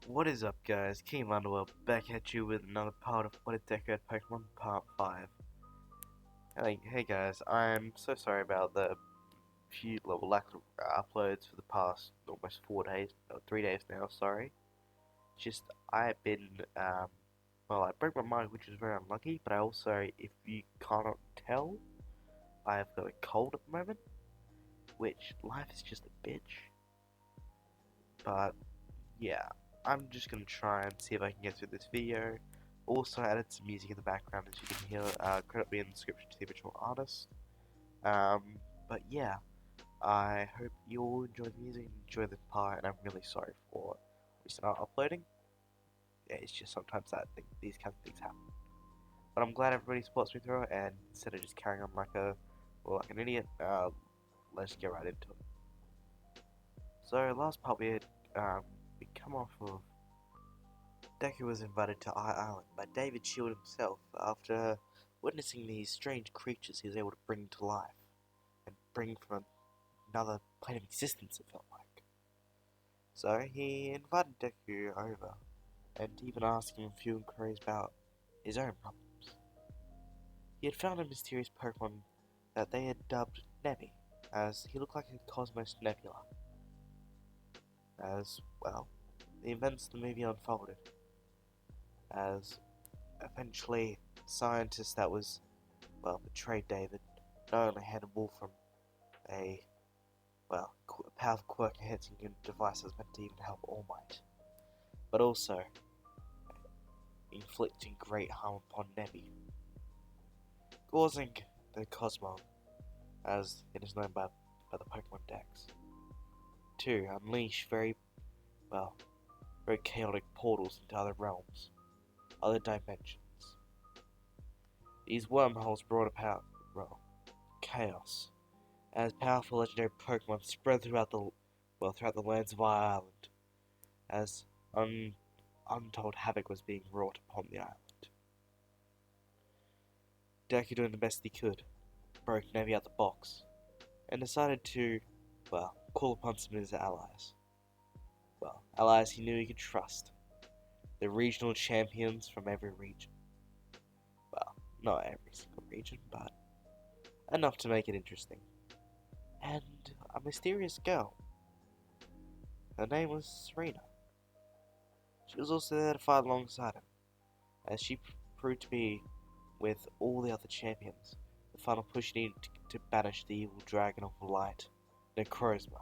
What is up, guys? King Underworld back at you with another part of What a Decade Pokemon Part 5. Hey guys, I'm so sorry about the few lack of uploads for the past almost 4 days, or 3 days now, sorry. Just, I've been, I broke my mind, which is very unlucky, but I also, if you cannot tell, I have got a cold at the moment, which, life is just a bitch. But, yeah, I'm just gonna try and see if I can get through this video. Also added some music in the background, as you can hear. Credit me in the description to the original artist. But yeah, I hope you all enjoy the music and enjoy the part, and I'm really sorry for not uploading. Yeah, it's just sometimes these kind of things happen. But I'm glad everybody supports me through it, and instead of just carrying on like an idiot, let's get right into it. So last part we come off of Deku was invited to Island by David Shield himself after witnessing these strange creatures he was able to bring to life and bring from another plane of existence, it felt like. So he invited Deku over and even asked him a few inquiries about his own problems. He had found a mysterious Pokemon that they had dubbed Nebby, as he looked like a Cosmos Nebula. As, well, the events of the movie unfolded, as eventually scientists that was, betrayed David not only had a wolf from a, a powerful quirk-enhancing device that was meant to even help All Might, but also inflicting great harm upon Nebby, causing the Cosmo, as it is known by the Pokemon Dex, to unleash very chaotic portals into other realms, other dimensions. These wormholes brought about, chaos, as powerful legendary Pokemon spread throughout the lands of our island, as untold havoc was being wrought upon the island. Deku, doing the best he could, broke Navi out the box, and decided to, call upon some of his allies. Allies he knew he could trust. The regional champions from every region. Not every single region, but enough to make it interesting. And a mysterious girl. Her name was Serena. She was also there to fight alongside him, as she proved to be, with all the other champions, the final push needed to banish the evil dragon of light, Necrozma.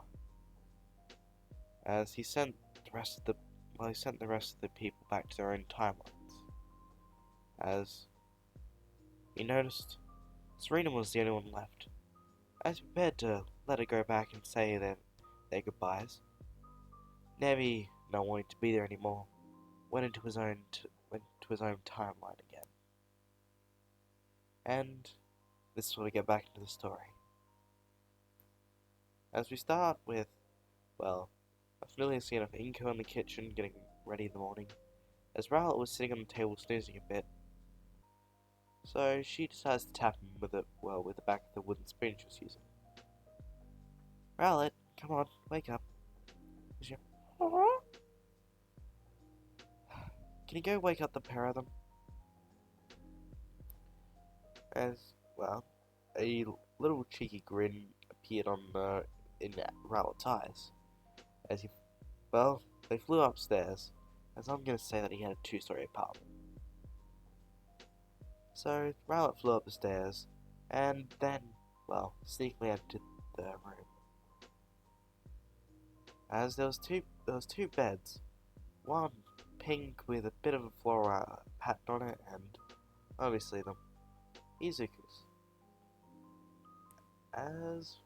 As he sent the rest of the people back to their own timelines. As he noticed, Serena was the only one left. As he prepared to let her go back and say their goodbyes, Nevi, not wanting to be there anymore, went into his own timeline again. And this is where we get back into the story. As we start with, a familiar scene of Inko in the kitchen getting ready in the morning, as Rowlet was sitting on the table snoozing a bit. So she decides to tap him with the back of the wooden spoon she was using. Rowlet, come on, wake up. She, can you go wake up the pair of them? As, a little cheeky grin appeared in Rowlet's eyes. As they flew upstairs, as I'm gonna say that he had a two-story apartment. So Rowlet flew up the stairs, and then, sneakily entered the room. As there was two beds, one pink with a bit of a floral pattern on it, and obviously the Izuku's. As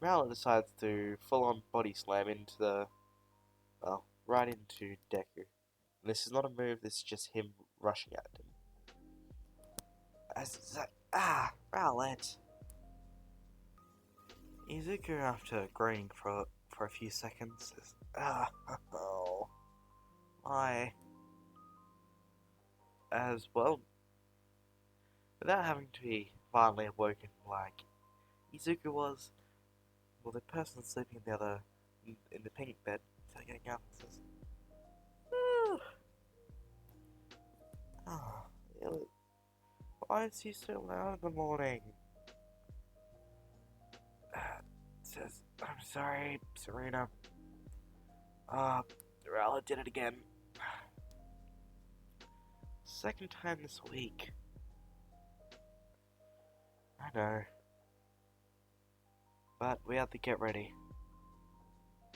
Rowlet decides to full-on body slam into right into Deku. And this is not a move, this is just him rushing at him. As it's like, Rowlet! Izuku, after groaning for a few seconds, says, oh, my. As without having to be violently awoken like Izuku was, the person sleeping in the other in the pink bed, instead of getting up, and says, "Oh, oh, why is he so loud in the morning?" Says, "I'm sorry, Serena. Rala did it again. Second time this week." I know. But we have to get ready.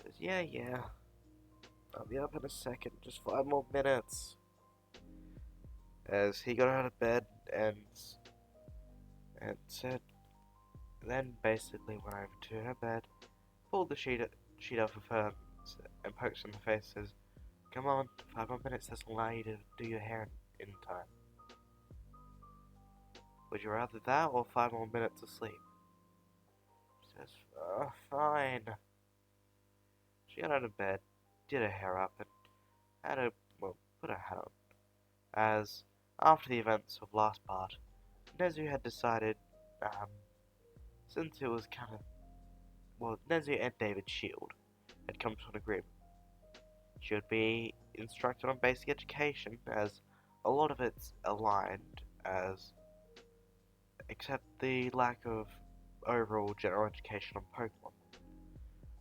Says, yeah. I'll be up in a second, just 5 more minutes. As he got out of bed and said, then basically went over to her bed, pulled the sheet off of her, and poked her in the face. Says, "Come on, 5 more minutes doesn't allow you to do your hair in time. Would you rather that or 5 more minutes of sleep?" She says, "Fine." She got out of bed, did her hair up, and had her, well, put her hat on. As, after the events of last part, Nezu had decided, since it was kind of, well, Nezu and David Shield had come to an agreement. She would be instructed on basic education, as a lot of it's aligned, as except the lack of overall general education on Pokemon.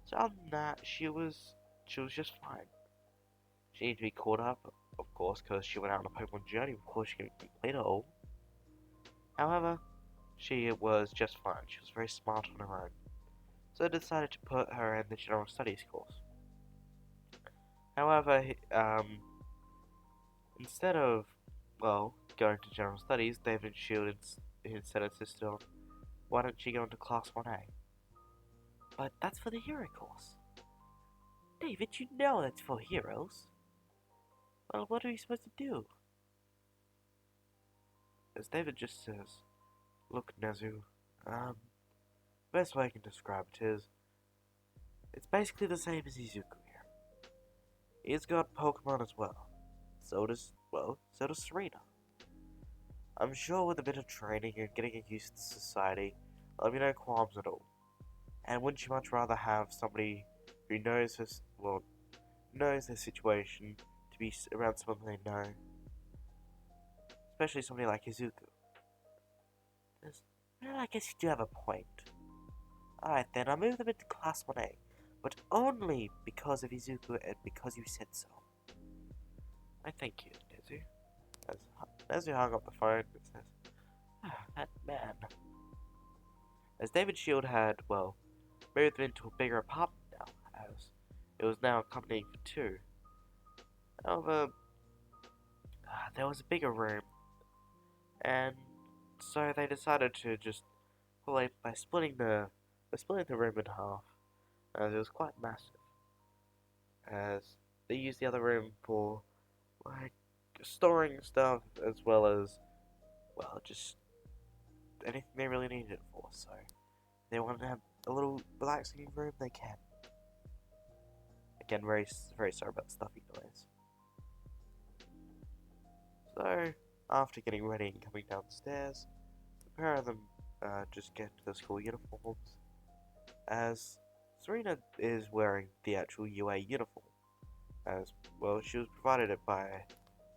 So other than that, she was just fine. She needed to be caught up, of course, because she went out on a Pokemon journey before she could complete it all. However, she was just fine. She was very smart on her own. So I decided to put her in the General Studies course. However, instead of, well, going to General Studies, David Shield instead insisted on, "Why don't you go into Class 1A? "But that's for the hero course." "David, you know that's for heroes." "Well, what are we supposed to do?" As David just says, "Look, Nezu, best way I can describe it is, it's basically the same as Izuku here. He's got Pokemon as well. So does Serena. I'm sure with a bit of training and getting used to society, there'll be no qualms at all. And wouldn't you much rather have somebody who knows knows their situation to be around someone they know? Especially somebody like Izuku." "Well, I guess you do have a point. Alright then, I'll move them into Class 1A, but only because of Izuku and because you said so." "I thank you, Nezu." As Nezu hung up the phone and says, "That man." As David Shield had, well, moved into a bigger apartment now, as it was now accompanying for two. However, there was a bigger room, and so they decided to just, well, by splitting the room in half, as it was quite massive, as they used the other room for, like, storing stuff, as well as, well, just anything they really needed it for. So they wanted to have a little relaxing room, they can. Again, very sorry about the stuffy noise. So after getting ready and coming downstairs, the pair of them just get to the school uniforms, as Serena is wearing the actual UA uniform, as, well, she was provided it by,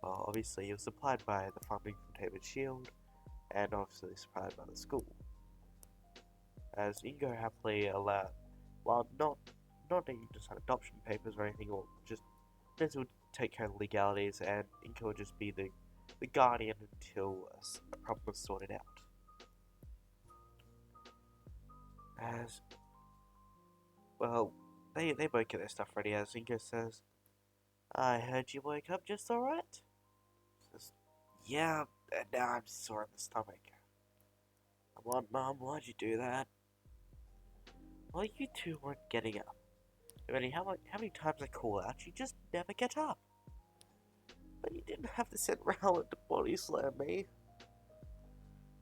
well, obviously it was supplied by the funding from David Shield, and obviously supplied by the school. As you can go happily allow, while not needing to sign adoption papers or anything, or just this would take care of the legalities, and Inko would just be the guardian until a problem was sorted out. As, well, they both get their stuff ready, as Inko says, "I heard you woke up just alright?" Says, "Yeah, and now I'm sore in the stomach." "Come on, Mom, why'd you do that?" "Well, you two weren't getting up. No matter how many times I call out, you just never get up. But you didn't have to send Rowlet to body slam me."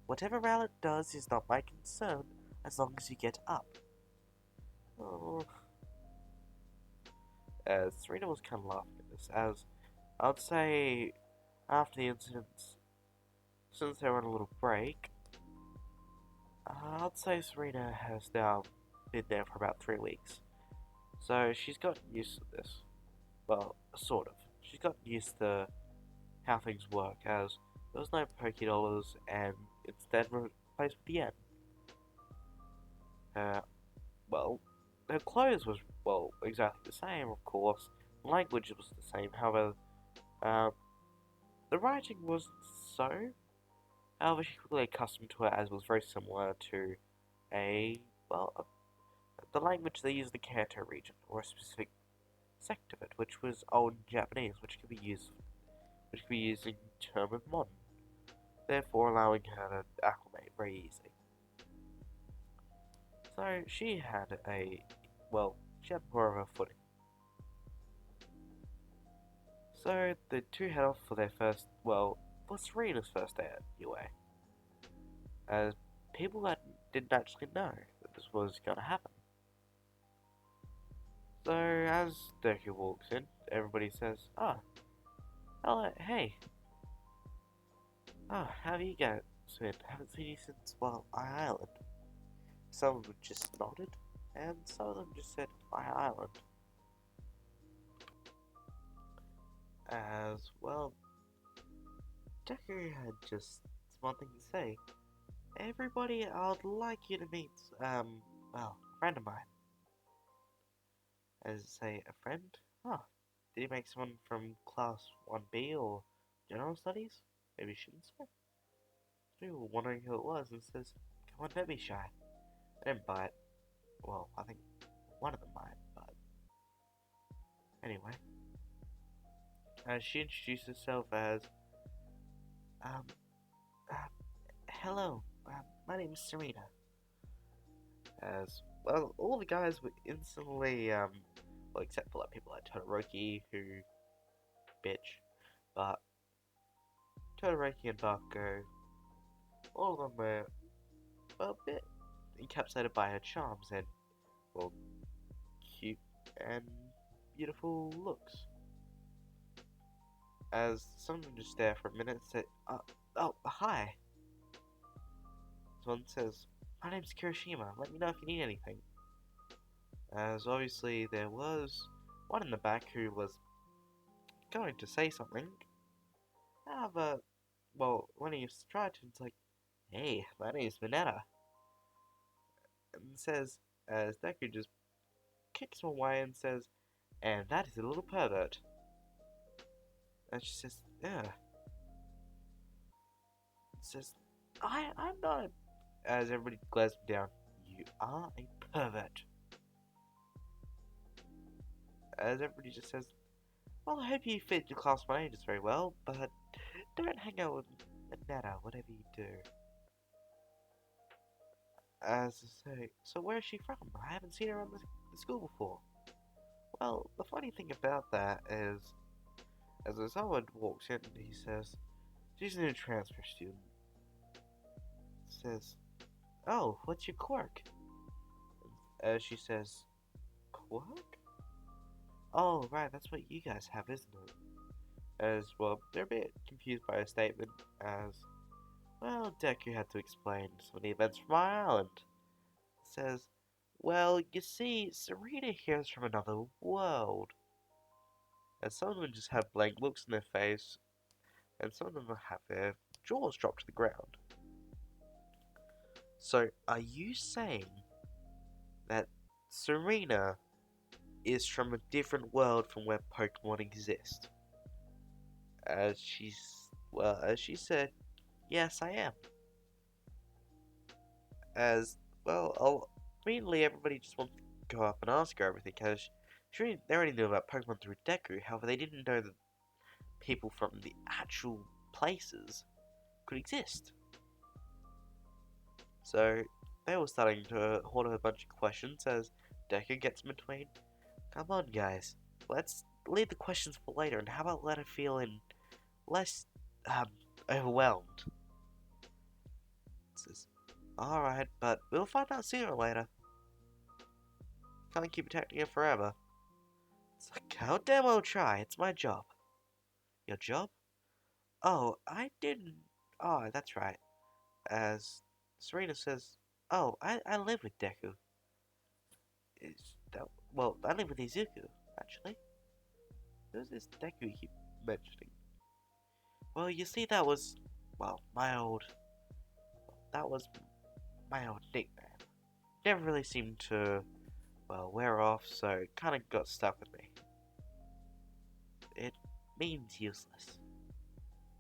"Whatever Rowlet does is not my concern, as long as you get up." Oh. As Serena was kind of laughing at this, as I'd say after the incidents, since they were on a little break, I'd say Serena has now been there for about 3 weeks. So she's gotten used to this. Well, sort of. She's gotten used to how things work, as there was no Poké and instead replaced with the yen. Uh, well, her clothes was, well, exactly the same, of course. Language was the same, however, uh, the writing wasn't so. However, she quickly accustomed to it as it was very similar to a, well, the language they use in the Kanto region, or a specific sect of it, which was Old Japanese, which could be used in term of modern, therefore allowing her to acclimate very easily. So she had she had more of a footing. So the two head off for their first, for Serena's first day at UA, as people that didn't actually know that this was going to happen. So as Deku walks in, everybody says, "Ah, oh, hello, hey, oh, how have you guys been? Haven't seen you since, Island." Some of them just nodded, and some of them just said, Island. As well, Deku had just one thing to say. Everybody, I'd like you to meet, a friend of mine. As say, a friend? Huh. Did he make someone from class 1B or general studies? Maybe you shouldn't say. We were wondering who it was and says, come on, don't be shy. I didn't buy it. Well, I think one of them might, but anyway. She introduced herself as, um, uh, hello, my name is Serena. As well, all the guys were instantly, except for like people like Todoroki, who bitch, but Todoroki and Bakugo, all of them were a bit encapsulated by her charms and well, cute and beautiful looks. As some of them just stare for a minute and say, oh, hi. One says, my name's Kirishima, let me know if you need anything. As obviously there was one in the back who was going to say something. However, when he tried to, it's like, hey, my name's Mineta. And says, as Deku just kicks him away and says, and that is a little pervert. And she says, yeah. Says, I'm not. As everybody glares him down, you are a pervert. As everybody just says, well, I hope you fit your class just very well, but don't hang out with Netta, whatever you do. As I say, so where is she from? I haven't seen her around the school before. Well, the funny thing about that is, as someone walks in, he says, she's a new transfer student. Says, oh, what's your quirk? As she says, quirk? Oh, right, that's what you guys have, isn't it? As well, they're a bit confused by a statement, as well, Deku had to explain some of the events from my island. Says, well, you see, Serena here is from another world. And some of them just have blank looks in their face, and some of them have their jaws dropped to the ground. So, are you saying that Serena is from a different world from where Pokemon exist? As she said, yes, I am. As, immediately everybody just wants to go up and ask her everything, because they already knew about Pokemon through Deku, however, they didn't know that people from the actual places could exist. So, they were starting to hoard a bunch of questions as Deku gets in between. Come on, guys. Let's leave the questions for later, and how about let her feel less, overwhelmed? Says, alright, but we'll find out sooner or later. Can't keep protecting her forever. It's like, how damn well try, it's my job. Your job? Oh, I didn't. Oh, that's right. As Serena says, oh, I live with Deku. Is that well, I live with Izuku, actually. Who's this Deku you keep mentioning? Well, you see, well, that was my old nickname. Never really seemed to, well, wear off, so it kinda got stuck with me. It means useless.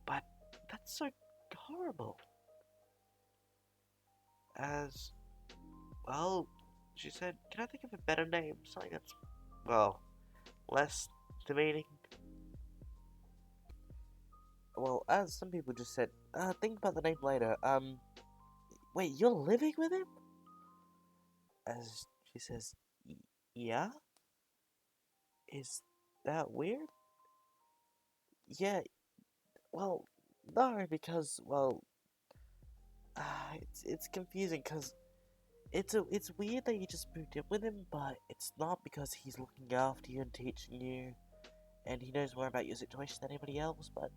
But that's so horrible. As, well, she said, can I think of a better name? Something that's, well, less demeaning. Well, as some people just said, think about the name later. Wait, you're living with him? As she says, yeah? Is that weird? Yeah, well, no, because, well, it's confusing, because it's weird that you just moved in with him, but it's not because he's looking after you and teaching you, and he knows more about your situation than anybody else, but,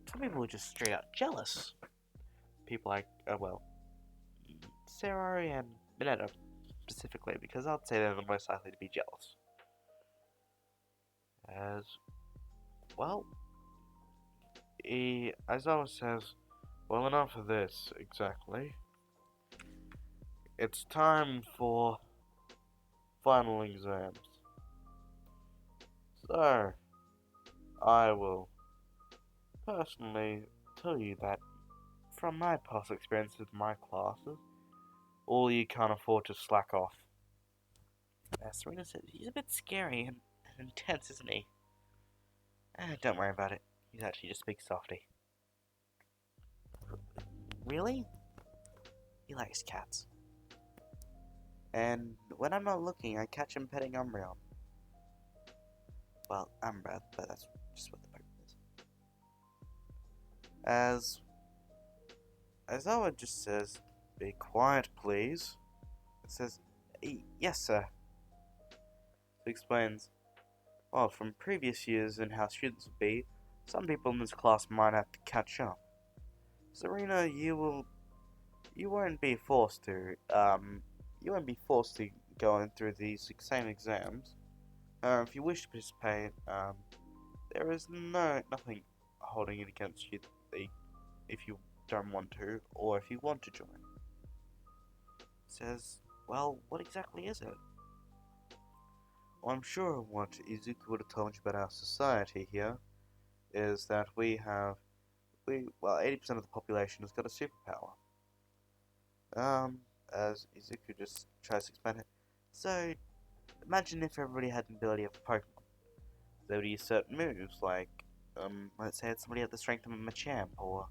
some people are just straight out jealous. People like, well, Sarah and Minetta specifically, because I'd say they're the most likely to be jealous. As, well, Aizawa says, well, enough of this, exactly. It's time for final exams. So, I will personally tell you that from my past experience with my classes, all you can't afford to slack off. As Serena says, he's a bit scary and intense, isn't he? Don't worry about it. He's actually just big softy. Really? He likes cats. And when I'm not looking, I catch him petting Umbreon. Well, Umbra, but that's just what the Pokemon is. As Awa just says, be quiet, please. It says, yes, sir. It explains, well, from previous years and how students would be, some people in this class might have to catch up. Serena, you won't be forced to, go in through these same exams. If you wish to participate, there is nothing holding it against you if you don't want to, or if you want to join. It says, well, what exactly is it? Well, I'm sure what Izuku would have told you about our society here is that well, 80% of the population has got a superpower. As Izuku just tries to explain it. So, imagine if everybody had the ability of a Pokemon. They would use certain moves, like, let's say somebody had the strength of a Machamp, or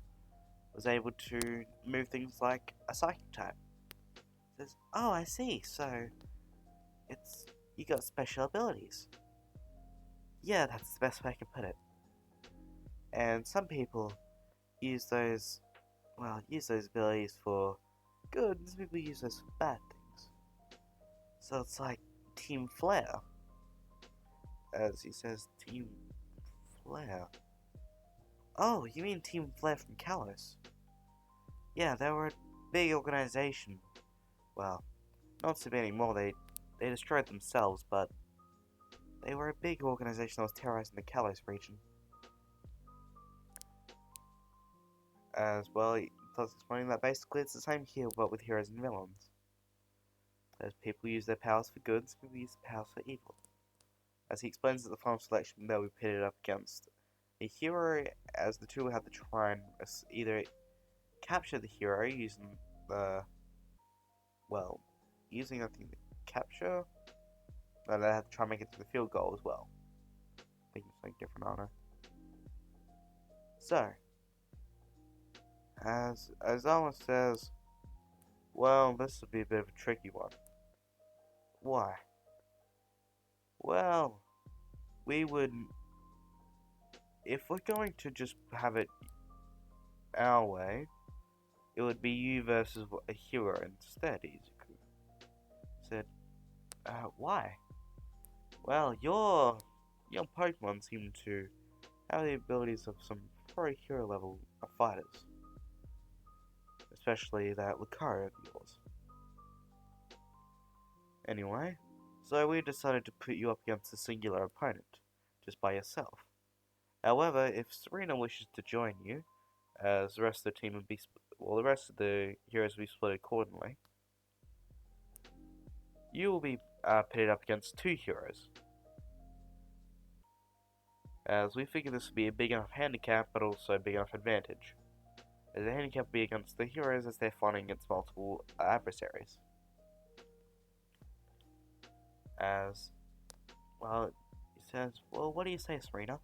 was able to move things like a Psychic type. It says, oh, I see, so, you got special abilities. Yeah, that's the best way I can put it. And some people use those abilities for good, and some people use those for bad things. So it's like Team Flare. As he says, Team Flare. Oh, you mean Team Flare from Kalos? Yeah, they were a big organization. Well, not so many anymore, they destroyed themselves, but they were a big organization that was terrorizing the Kalos region. As well, he starts explaining that basically it's the same here, but with heroes and villains. As people use their powers for good, some people use their powers for evil. As he explains that the final selection, they'll be pitted up against a hero, as the two will have to try and either capture the hero using using I think the capture, and they have to try and make it to the field goal as well. I think it's something different, aren't I? So, as Alma says, well, this would be a bit of a tricky one. Why? Well, we would, if we're going to just have it our way, it would be you versus a hero instead, Izuku. Said, why? Well, your Pokemon seem to have the abilities of some pro hero level fighters. Especially that Lucario of yours. Anyway, so we decided to put you up against a singular opponent, just by yourself. However, if Serena wishes to join you, as the rest of the team would be, the rest of the heroes will be split accordingly, you will be pitted up against two heroes. As we figure this would be a big enough handicap, but also a big enough advantage. As the handicap will be against the heroes as they're fighting against multiple adversaries. As, well, he says, well, what do you say, Serena?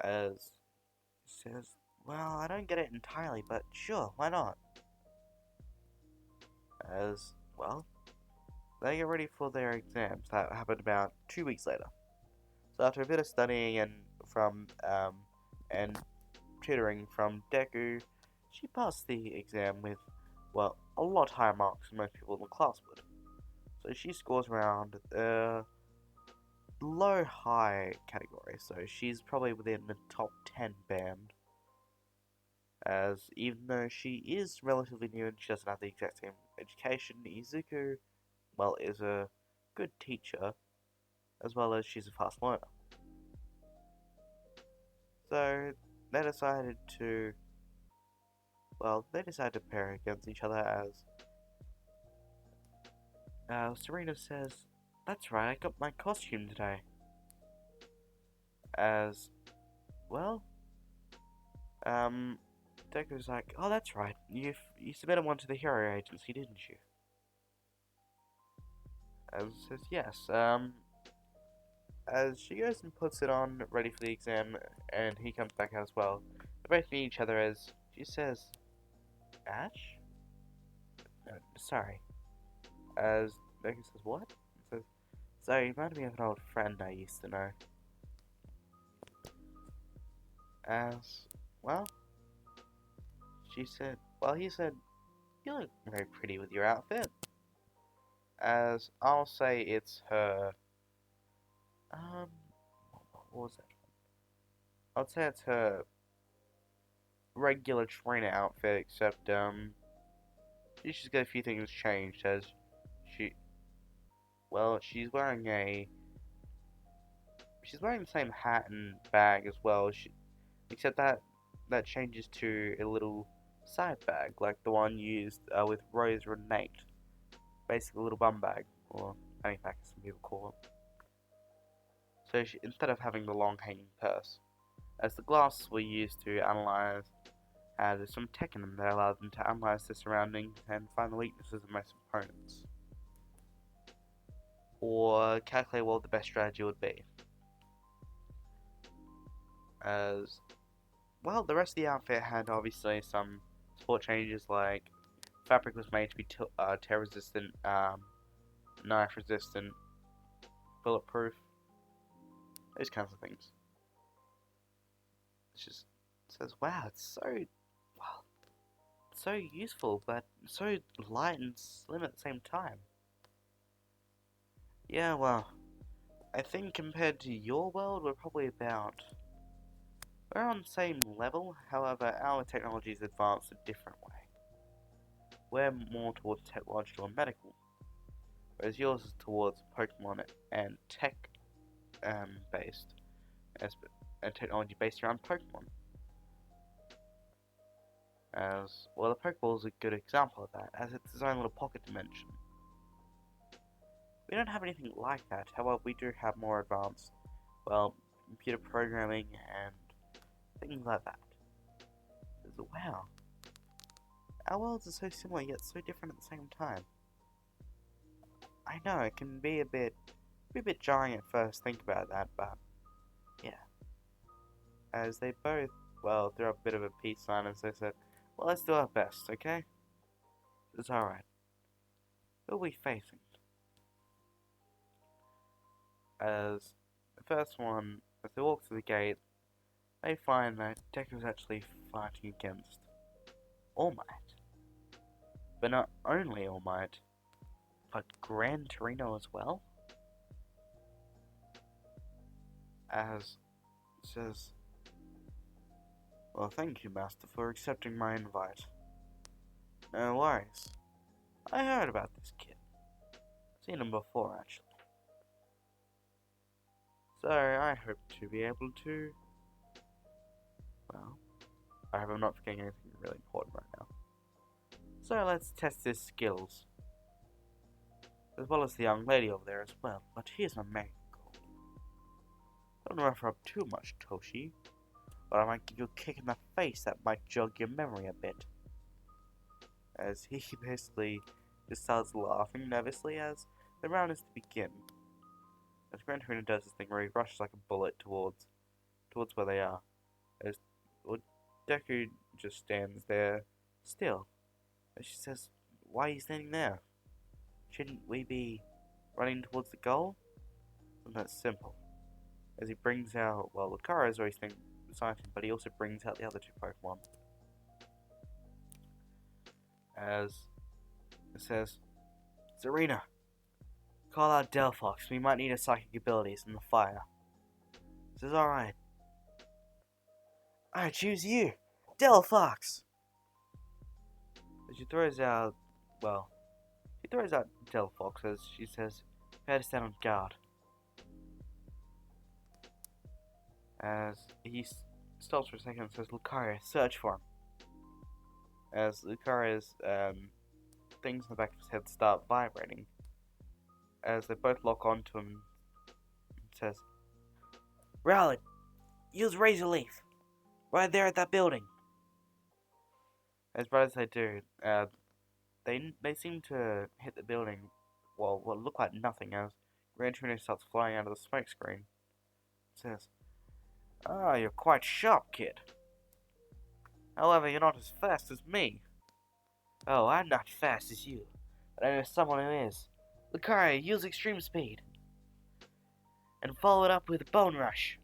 As he says, well, I don't get it entirely, but sure, why not? As, well, they get ready for their exams. That happened about 2 weeks later. So after a bit of studying and tutoring from Deku, she passed the exam with, well, a lot higher marks than most people in the class would. So she scores around low high category, so she's probably within the top 10 band. As even though she is relatively new and she doesn't have the exact same education, Izuku, well, is a good teacher, as well as she's a fast learner. So they decided to, pair against each other as Serena says, that's right, I got my costume today. As, well, Deku's like, oh, that's right, you submitted one to the hero agency, didn't you? As says, yes, as she goes and puts it on, ready for the exam, and he comes back out as well. They both meet each other as she says, Ash? No, sorry. As Deku says, what? He says, sorry, you reminded me of an old friend I used to know. As, well, he said, you look very pretty with your outfit. As, I'll say it's her, what was it? I'd say it's her regular trainer outfit, except, she's just got a few things changed, as she's wearing the same hat and bag as well, except that changes to a little side bag, like the one used with Rose Renate. Basically a little bum bag, or fanny pack as some people call it. So instead of having the long hanging purse, as the glasses were used to analyze, there's some tech in them that allows them to analyze the surroundings and find the weaknesses of most opponents. Or calculate what the best strategy would be. As, well, the rest of the outfit had obviously some support changes, like fabric was made to be tear resistant, knife resistant, bulletproof, those kinds of things. It just says, wow, it's so useful, but so light and slim at the same time. Yeah, well, I think compared to your world, we're on the same level. However, our technology is advanced a different way. We're more towards technological and medical, whereas yours is towards Pokemon and tech based, and technology based around Pokemon. As well, the Pokeball is a good example of that, as it's its own little pocket dimension. We don't have anything like that. However, we do have more advanced, well, computer programming and things like that. Wow, our worlds are so similar yet so different at the same time. I know it can be a bit jarring at first. Think about that, but yeah. As they both, well, threw up a bit of a peace sign as they said, well, let's do our best, okay? It's alright. Who are we facing? As the first one, as they walk through the gate, they find that Deku's actually fighting against All Might. But not only All Might, but Gran Torino as well. As it says, well, thank you, Master, for accepting my invite. No worries. I heard about this kid. Seen him before, actually. So, I hope to be able to... Well, I hope I'm not forgetting anything really important right now. So, let's test his skills. As well as the young lady over there as well. But here's my main goal. Don't rough up too much, Toshi. But I might give you a kick in the face that might jog your memory a bit. As he basically just starts laughing nervously as the round is to begin. As Gran Torino does this thing where he rushes like a bullet towards where they are. As Deku just stands there still. As she says, "Why are you standing there? Shouldn't we be running towards the goal?" And that's simple. As he brings out, well, Lucario is always standing beside him, but he also brings out the other two Pokemon. As it says, "Serena, call out Delphox. We might need his psychic abilities in the fire." It says, "Alright. I choose you, Delphox." She throws out, well, she throws out Delphox as she says, "Prepare to stand on guard." As he stops for a second and says, "Lucario, search for him." As Lucario's things in the back of his head start vibrating. As they both lock onto him and says, "Rowlet, use Razor Leaf. Right there at that building." As bright as they do, they seem to hit the building, well, what look like nothing as Gran Torino starts flying out of the smoke screen. It says, "Ah, you're quite sharp, kid. However, you're not as fast as me." "Oh, I'm not fast as you, but I know someone who is. Lucario, use extreme speed. And follow it up with a bone rush."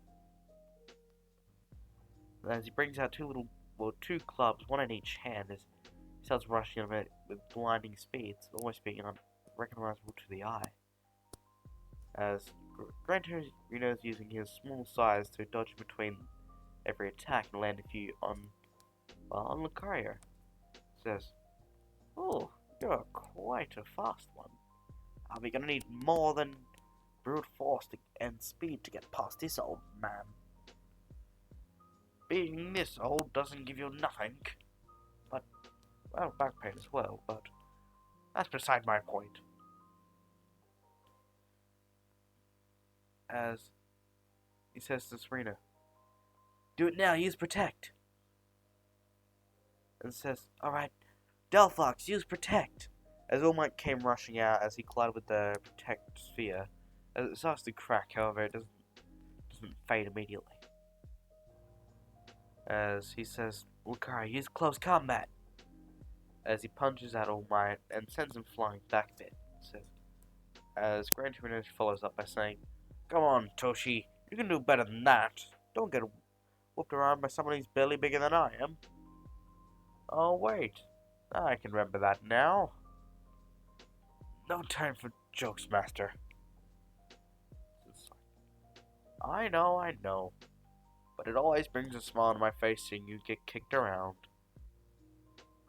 As he brings out two clubs, one in each hand, as he starts rushing them with blinding speeds, almost being unrecognizable to the eye. As Gran Torino is using his small size to dodge between every attack and land a few on Lucario. Says, "Oh, you're quite a fast one. Are we gonna need more than brute force and speed to get past this old man? Being this old doesn't give you nothing. But, well, back pain as well, but that's beside my point." As he says to Serena, "Do it now, use Protect." And says, "Alright, Delphox, use Protect." As All Might came rushing out as he collided with the Protect sphere. As it starts to crack, however, it doesn't fade immediately. As he says, "Lucario, use Close Combat." As he punches at All Might and sends him flying back a bit. Says, as Gran Torino follows up by saying, "Come on, Toshi, you can do better than that. Don't get whooped around by someone who's barely bigger than I am." "Oh, wait. I can remember that now." "No time for jokes, Master." I know. But it always brings a smile on my face seeing you get kicked around.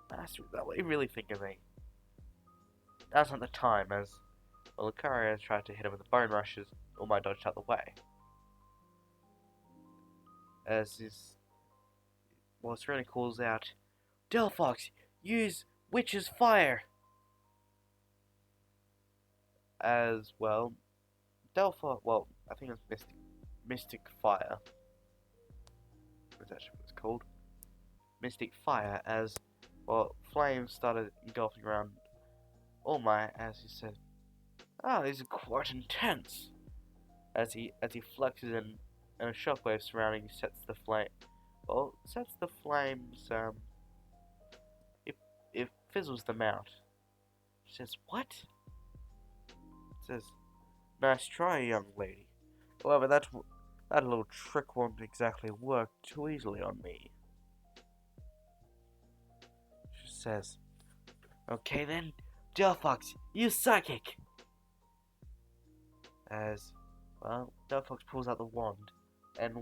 Master, that what you really think of me? That's not the time, as Lucario tried to hit him with the bone rushes, All Might dodged out the way. As Serena calls out, "Delphox, use Witch's Fire." As well, Delphox, well, I think it's Mystic Fire. That's actually what it's called. Mystic Fire, as, well, flames started engulfing around All Might as he said, "Ah, these are quite intense." As he flexes and a shockwave surrounding sets the flames, it fizzles them out. She says, "What?" It says, "Nice try, young lady. However, that little trick won't exactly work too easily on me." She says, "Okay then, Delphox, use Psychic." As, well, Delphox pulls out the wand and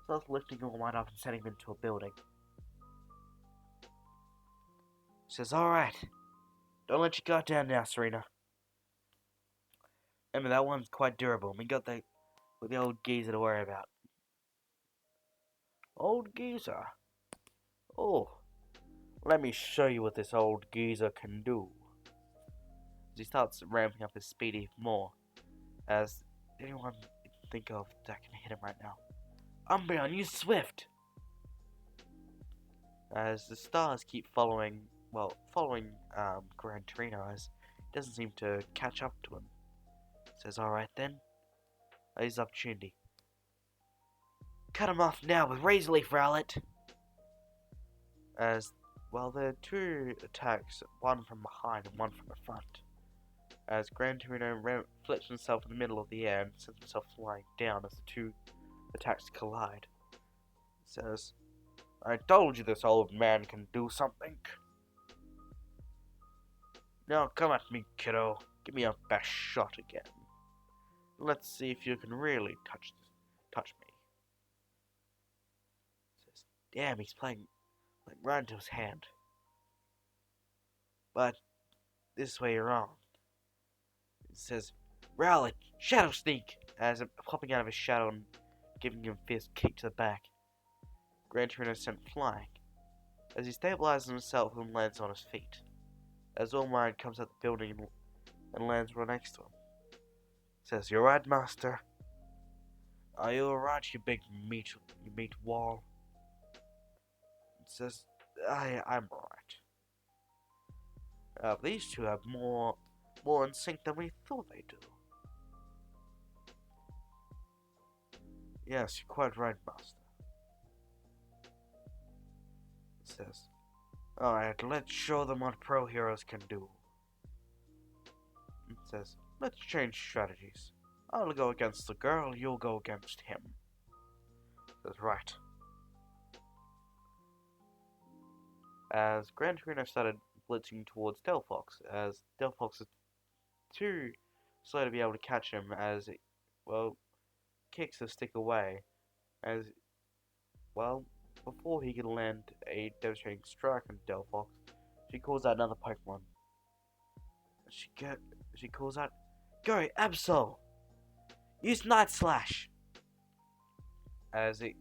starts lifting All Might up and setting him into a building. She says, "Alright, don't let your guard down now, Serena." I mean, that one's quite durable. We got the old geezer to worry about. Old geezer? Oh, let me show you what this old geezer can do. As he starts ramping up his speed even more. As anyone think of that can hit him right now? Umbreon, use Swift! As the stars keep following Gran Torino, as he doesn't seem to catch up to him. Says, alright then, here's the opportunity. Cut him off now with Razor Leaf Rowlet! As, well, there are two attacks, one from behind and one from the front. As Gran Torino flips himself in the middle of the air and sends himself flying down as the two attacks collide. Says, I told you this old man can do something. Now come at me, kiddo. Give me your best shot again. Let's see if you can really touch me. Says, damn, he's playing like right into his hand. But this way you're wrong. It says, Rowlet, Shadow Sneak, as I'm popping out of his shadow and giving him a fierce kick to the back. Gran Torino sent flying, as he stabilizes himself and lands on his feet. As Ormond comes out the building and lands right next to him. Says, you alright, master? Are you alright, you big meat wall? Says, I'm alright. These two have more in sync than we thought they do. Yes, you're quite right, master. It says, alright, let's show them what pro heroes can do. It says, let's change strategies. I'll go against the girl, you'll go against him. That's right. As Gran Torino started blitzing towards Delphox, as Delphox is too slow to be able to catch him as it, well, kicks the stick away, as, well, before he can land a devastating strike on Delphox, she calls out another Pokemon. She calls out, go, Absol! Use Night Slash! As it,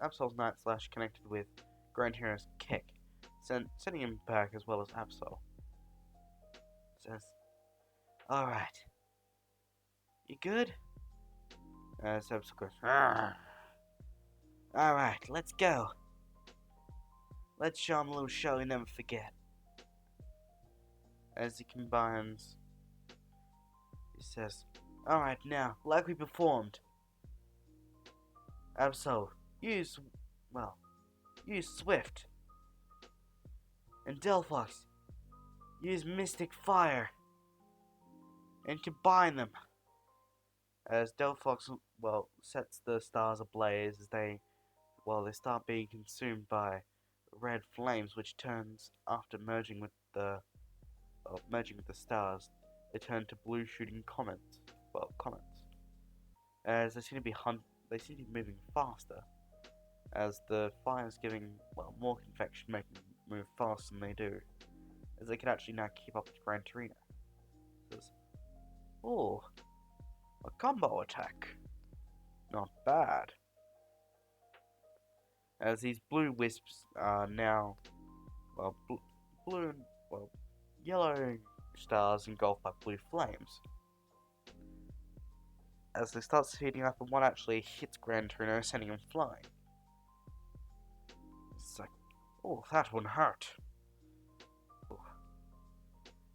Absol's Night Slash connected with Gran Torino's kick, sending him back as well as Absol. Says, alright. You good? Absol goes, alright, let's go. Let's show him a little show he'll never forget. As he combines, he says, alright now, like we performed. Absol, use Swift. And Delphox, use Mystic Fire. And combine them. As Delphox, sets the stars ablaze as they start being consumed by red flames, which turns, after merging with the stars, they turn to blue shooting comets. As they seem to be moving faster, as the fire is giving more convection, making them move faster than they do, as they can actually now keep up with Gran Torino. Says, oh, a combo attack, not bad. As these blue wisps are now, blue and yellow stars engulfed by blue flames. As they start speeding up, and one actually hits Gran Torino, sending him flying. It's like, oh, that one hurt. Ooh.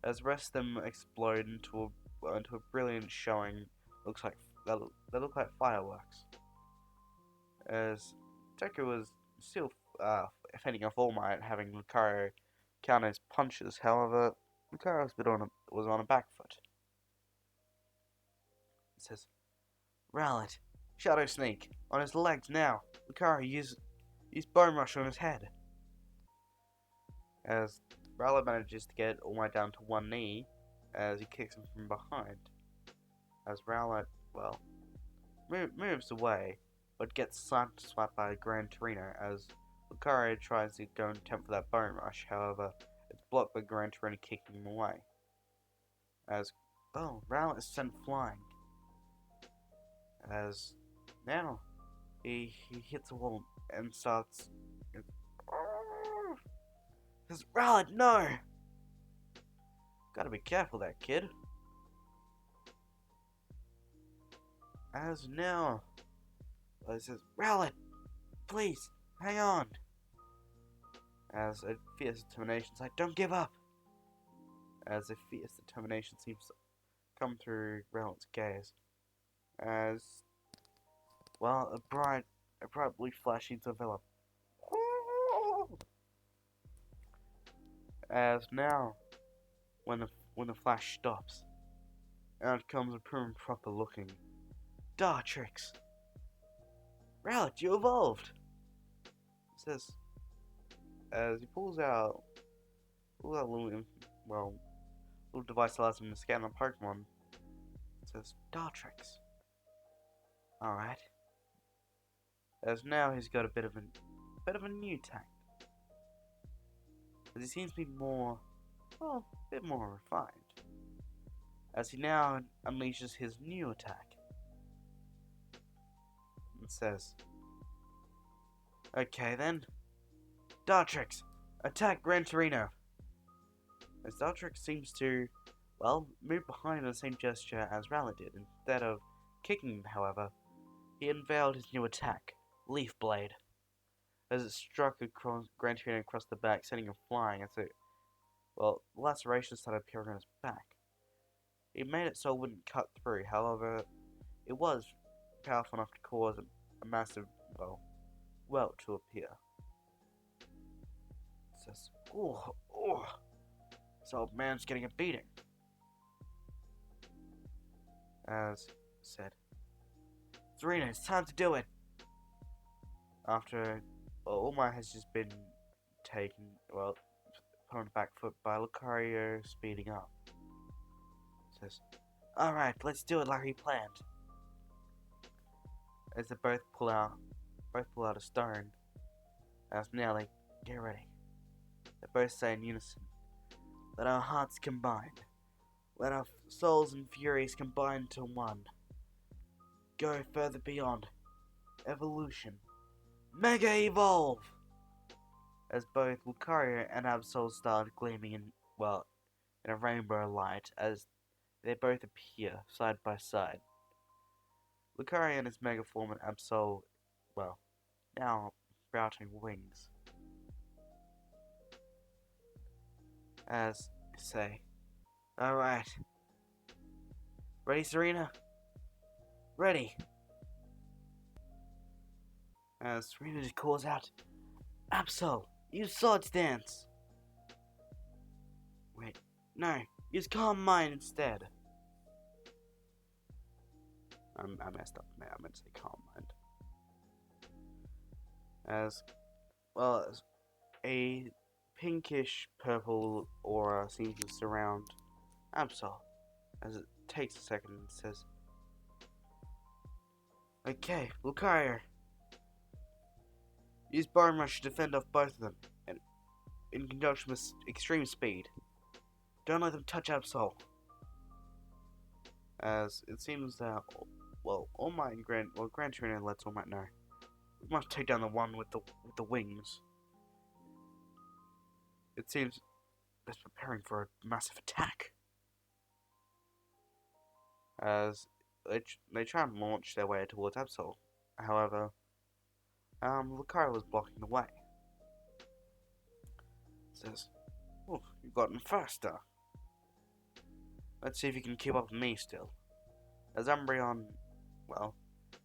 As the rest of them explode into a brilliant showing, they look like fireworks. As Deku was still fending off All Might, having Lucario counter his punches. However, Lucario was on a back foot. It says, Rowlet, Shadow Sneak, on his legs now. Lucario, use Bone Rush on his head. As Rowlet manages to get All Might down to one knee, as he kicks him from behind. As Rowlet, moves away, but gets swapped by Gran Torino, as Lucario tries to go and attempt for that Bone Rush. However, it's blocked by Gran Torino kicking him away. As well, Rowlet is sent flying. As now he hits a wall and starts. Says, Rowlet, no! Gotta be careful there, kid. As now, it says, Rowlet, please, hang on. As a fierce determination's like, don't give up. As a fierce determination seems to come through Rowlet's gaze. As, well, a bright blue flashing to develop. As now, when the flash stops, out comes a prim and proper looking Dartrix. Rowlet, you evolved! It says, as he pulls out a little, little device that allows him to scan on Pokemon. It says, Dartrix. Alright. As now he's got a bit of a new tact. As he seems to be more, well, a bit more refined. As he now unleashes his new attack. And says, okay then, Dartrix, attack Gran Torino. As Dartrix seems to, well, move behind in the same gesture as Rowlet did. Instead of kicking him, however, he unveiled his new attack, Leaf Blade. As it struck Gran Torino across the back, sending him flying as it, well, lacerations started appearing on his back. He made it so it wouldn't cut through, however, it was powerful enough to cause a massive, well, welt to appear. It says, oh, this old man's getting a beating. As said, Serena, it's time to do it. After, well, All Might has just been taken, well, put on the back foot by Lucario speeding up. Says, alright, let's do it like we planned. As they both pull out a stone. As now they get ready. They both say in unison, let our hearts combine. Let our souls and furies combine to one. Go further beyond. Evolution. Mega Evolve! As both Lucario and Absol start gleaming in a rainbow light as they both appear side by side. Lucario in his mega form and Absol, well, now sprouting wings. As say, alright. Ready, Serena? Ready. As Serena just calls out, Absol, use Sword Stance. Wait, no, use Calm Mind instead. I messed up, man. I meant to say Calm Mind. As, well, a pinkish purple aura seems to surround Absol. As it takes a second and says, okay, Lucario. Use Bone Rush to defend off both of them, and in conjunction with extreme speed. Don't let them touch Absol. As it seems that, well, All Might and Gran Torino lets All Might know. We must take down the one with the wings. It seems it's preparing for a massive attack. As they try and launch their way towards Absol. However, Lucario was blocking the way. It says, oh, you've gotten faster. Let's see if you can keep up with me still. As Umbreon, well,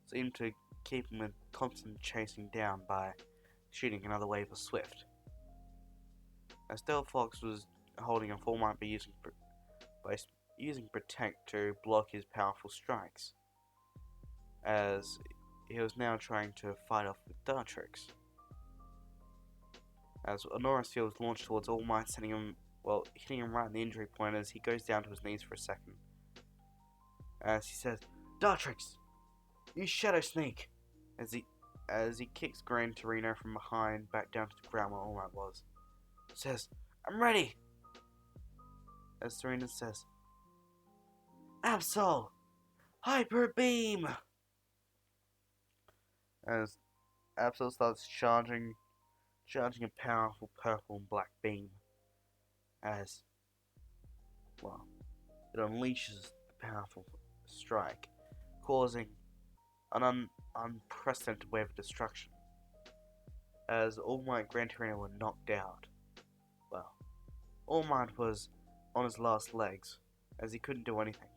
seemed to keep him in constant chasing down by shooting another wave of Swift. As Fox was holding a full might by using Protect to block his powerful strikes. As he was now trying to fight off with Dartrix. As Aurora Steel was launched towards All Might, sending him, well, hitting him right in the injury point as he goes down to his knees for a second. As he says, Dartrix, use Shadow Sneak! As he kicks Gran Torino from behind back down to the ground where All Might was. Says, I'm ready! As Serena says, Absol! Hyper Beam! As Absol starts charging a powerful purple and black beam. As, well, it unleashes the powerful strike, causing an unprecedented wave of destruction. As All Might Gran Torino were knocked out. Well, All Might was on his last legs, as he couldn't do anything.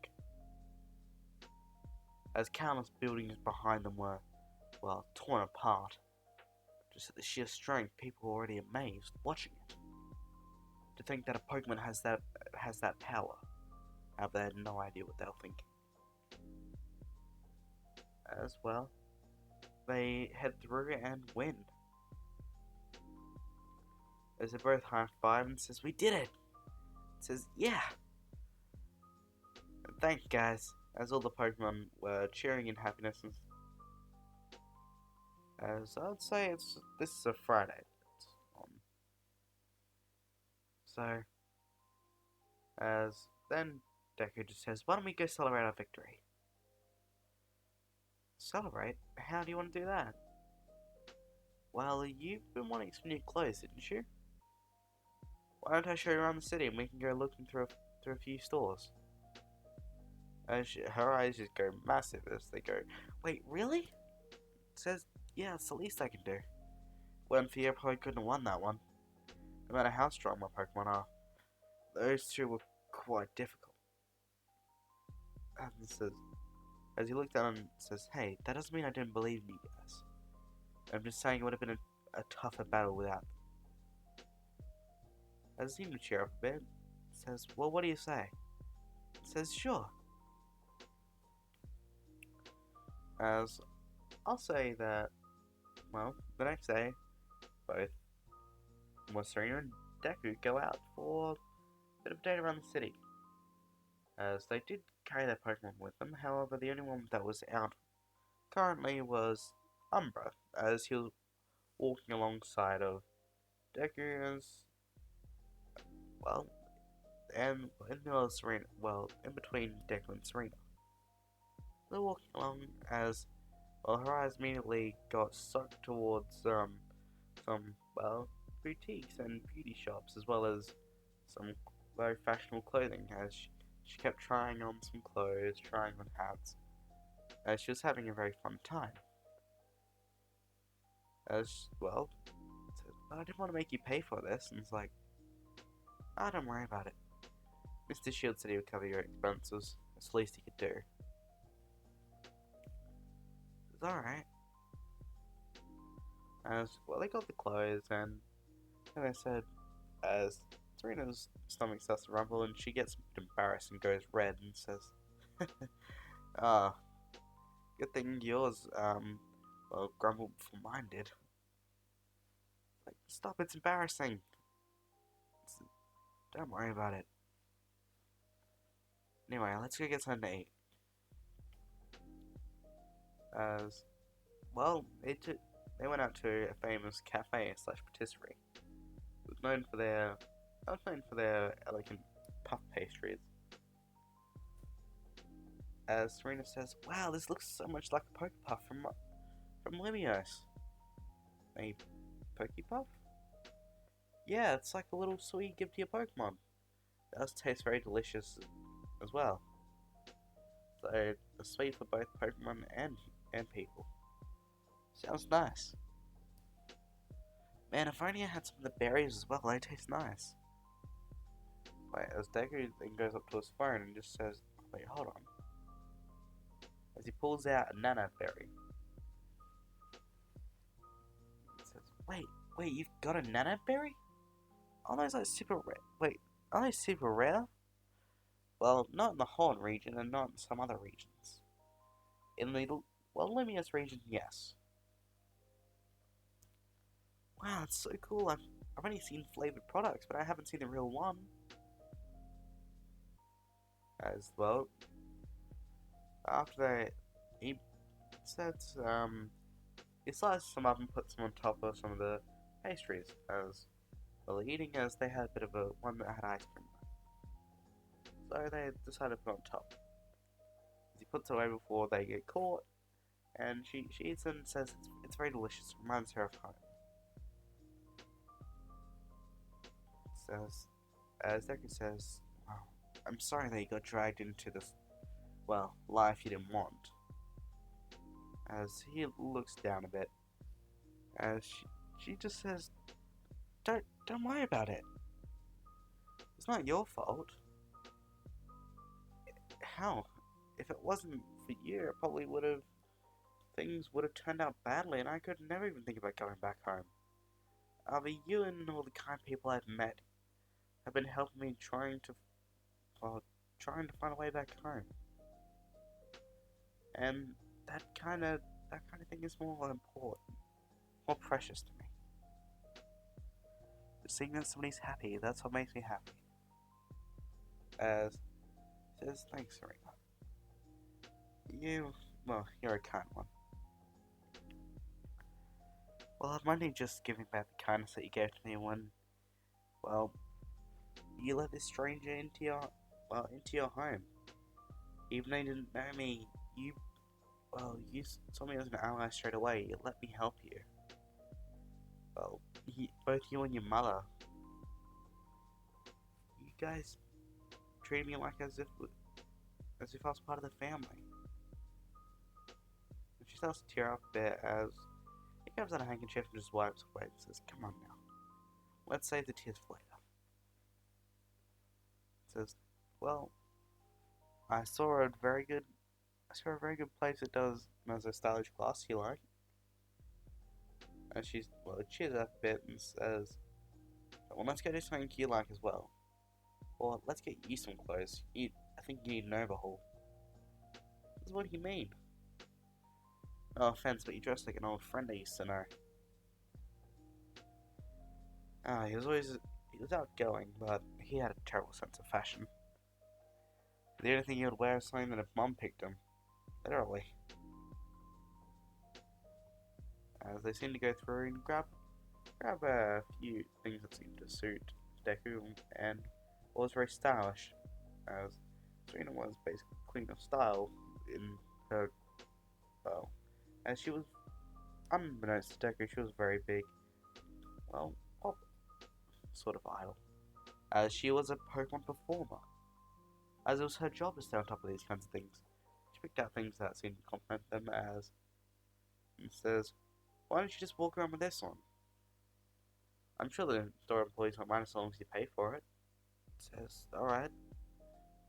As countless buildings behind them were, well, torn apart. Just at the sheer strength, people were already amazed watching it. To think that a Pokemon has that power. However, they had no idea what they were thinking. As well, they head through and win. As they both high five and says, "We did it!" It says, "Yeah!" And thank you guys, as all the Pokemon were cheering in happiness. As I'd say, this is a Friday. So, as then Deku just says, "Why don't we go celebrate our victory?" Celebrate? How do you want to do that? Well, you've been wanting some new clothes, didn't you? Why don't I show you around the city and we can go looking through a few stores? As her eyes just go massive as they go, "Wait, really?" Says, "Yeah, it's the least I can do." Well, Thea probably couldn't have won that one. No matter how strong my Pokemon are, those two were quite difficult. And says, as he looked down and says, "Hey, that doesn't mean I didn't believe in you guys. I'm just saying it would have been a tougher battle without them." As he seemed to cheer up a bit, says, "Well, what do you say?" Says, "Sure." As I'll say that, well, the next day, both Serena and Deku go out for a bit of a date around the city. As they did carry their Pokemon with them, however, the only one that was out currently was Umbra, as he was walking alongside of Deku as, well, and in the middle of Serena, well, in between Deku and Serena. They're walking along as, well, her eyes immediately got sucked towards some, well, boutiques and beauty shops, as well as some very fashionable clothing, as she kept trying on some clothes, trying on hats, as she was having a very fun time. As, well, said, "I didn't want to make you pay for this," and it's like, don't worry about it. Mr. Shield said he would cover your expenses. That's the least he could do. It's alright. As, well, they got the clothes, and they said, as Serena's stomach starts to rumble, and she gets embarrassed and goes red and says, "Ah, good thing yours, well, grumbled before mine did." Like, stop, it's embarrassing. Don't worry about it. Anyway, let's go get something to eat. As, well, they went out to a famous cafe slash patisserie. It was known for their elegant puff pastries. As Serena says, "Wow, this looks so much like a Pokepuff from Limios." A Pokepuff? Yeah, it's like a little sweet you give to your Pokemon. It does taste very delicious as well. So, it's sweet for both Pokemon and people. Sounds nice. Man, if only I had some of the berries as well, they taste nice. Wait, as Deku then goes up to his phone and just says, "Wait, hold on." As he pulls out a Nana berry. He says, wait, you've got a Nana berry? Aren't those like super rare? Wait, are they super rare? Well, not in the Horn region and not in some other regions. In the, well, Limius region, yes. Wow, that's so cool. I've only seen flavored products, but I haven't seen the real one. As well, after he said, he sliced some up and put some on top of some of the pastries, as well, eating, as they had a bit of a one that had ice cream. So they decided to put on top. puts it away before they get caught, and she eats it and says it's very delicious. Reminds her of home. Says, as Deku says, "Oh, I'm sorry that you got dragged into this, well, life you didn't want." As he looks down a bit, as she just says, don't worry about it. It's not your fault. How? If it wasn't for you, it probably would have, things would have turned out badly, and I could never even think about going back home. However, you and all the kind people I've met have been helping me well, trying to find a way back home. And that kind of thing is more important, more precious to me. Seeing that somebody's happy, that's what makes me happy. As says, thanks, Serena. You're a kind one. Well, I'm only just giving back the kindness that you gave to me when, well, you let this stranger into your home. Even though you didn't know me, you saw me as an ally straight away. You let me help you. Well, both you and your mother, you guys treated me like as if I was part of the family. And she starts to tear up a bit as he grabs out a handkerchief and just wipes away and says, "Come on now, let's save the tears for later." Says, "Well, I saw a very good place that does a stylish glass you like." And cheers up a bit and says, "Well, let's go do something you like as well. Or let's get you some clothes. I think you need an overhaul." Says, "What do you mean?" "No offense, but you dress like an old friend I used to know." He was outgoing, but he had a terrible sense of fashion. The only thing he would wear is something that his mum picked him. Literally. As they seem to go through and grab a few things that seem to suit Deku, and was very stylish, as Serena was basically queen of style in her, well, as she was, unbeknownst to Deku, she was very big, well, pop sort of idol, as she was a Pokemon performer, as it was her job to stay on top of these kinds of things. She picked out things that seemed to compliment them, as, and says, "Why don't you just walk around with this on? I'm sure the store employees won't mind as long as you pay for it." Says, "Alright."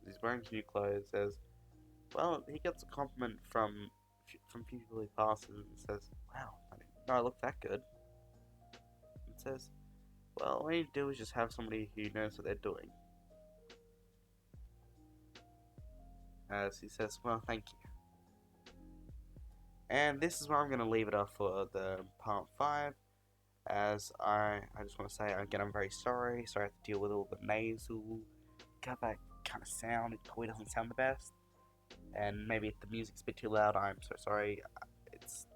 He's wearing new clothes. Says, well, he gets a compliment from people he passes and says, "Wow, I didn't know I look that good." And says, "Well, all you do is just have somebody who knows what they're doing." As he says, "Well, thank you." And this is where I'm going to leave it off for the part 5. As I just want to say, again, I'm very sorry. Sorry I have to deal with all the nasal, got that kind of sound. It probably doesn't sound the best. And maybe if the music's a bit too loud, I'm so sorry. It's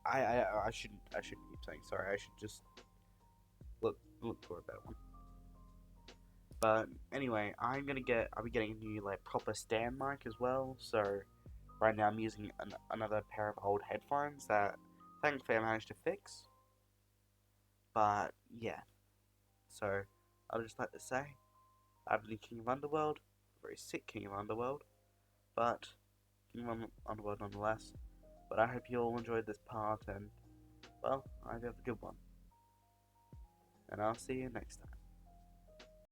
I shouldn't keep saying sorry. I should just look for a better one. But anyway, I'll be getting a new proper stand mic as well. So right now I'm using another pair of old headphones that thankfully I managed to fix. But yeah, so I'd just like to say I've been King of Underworld, a very sick King of Underworld, but King of Underworld nonetheless. But I hope you all enjoyed this part, and well, I hope you have a good one. And I'll see you next time.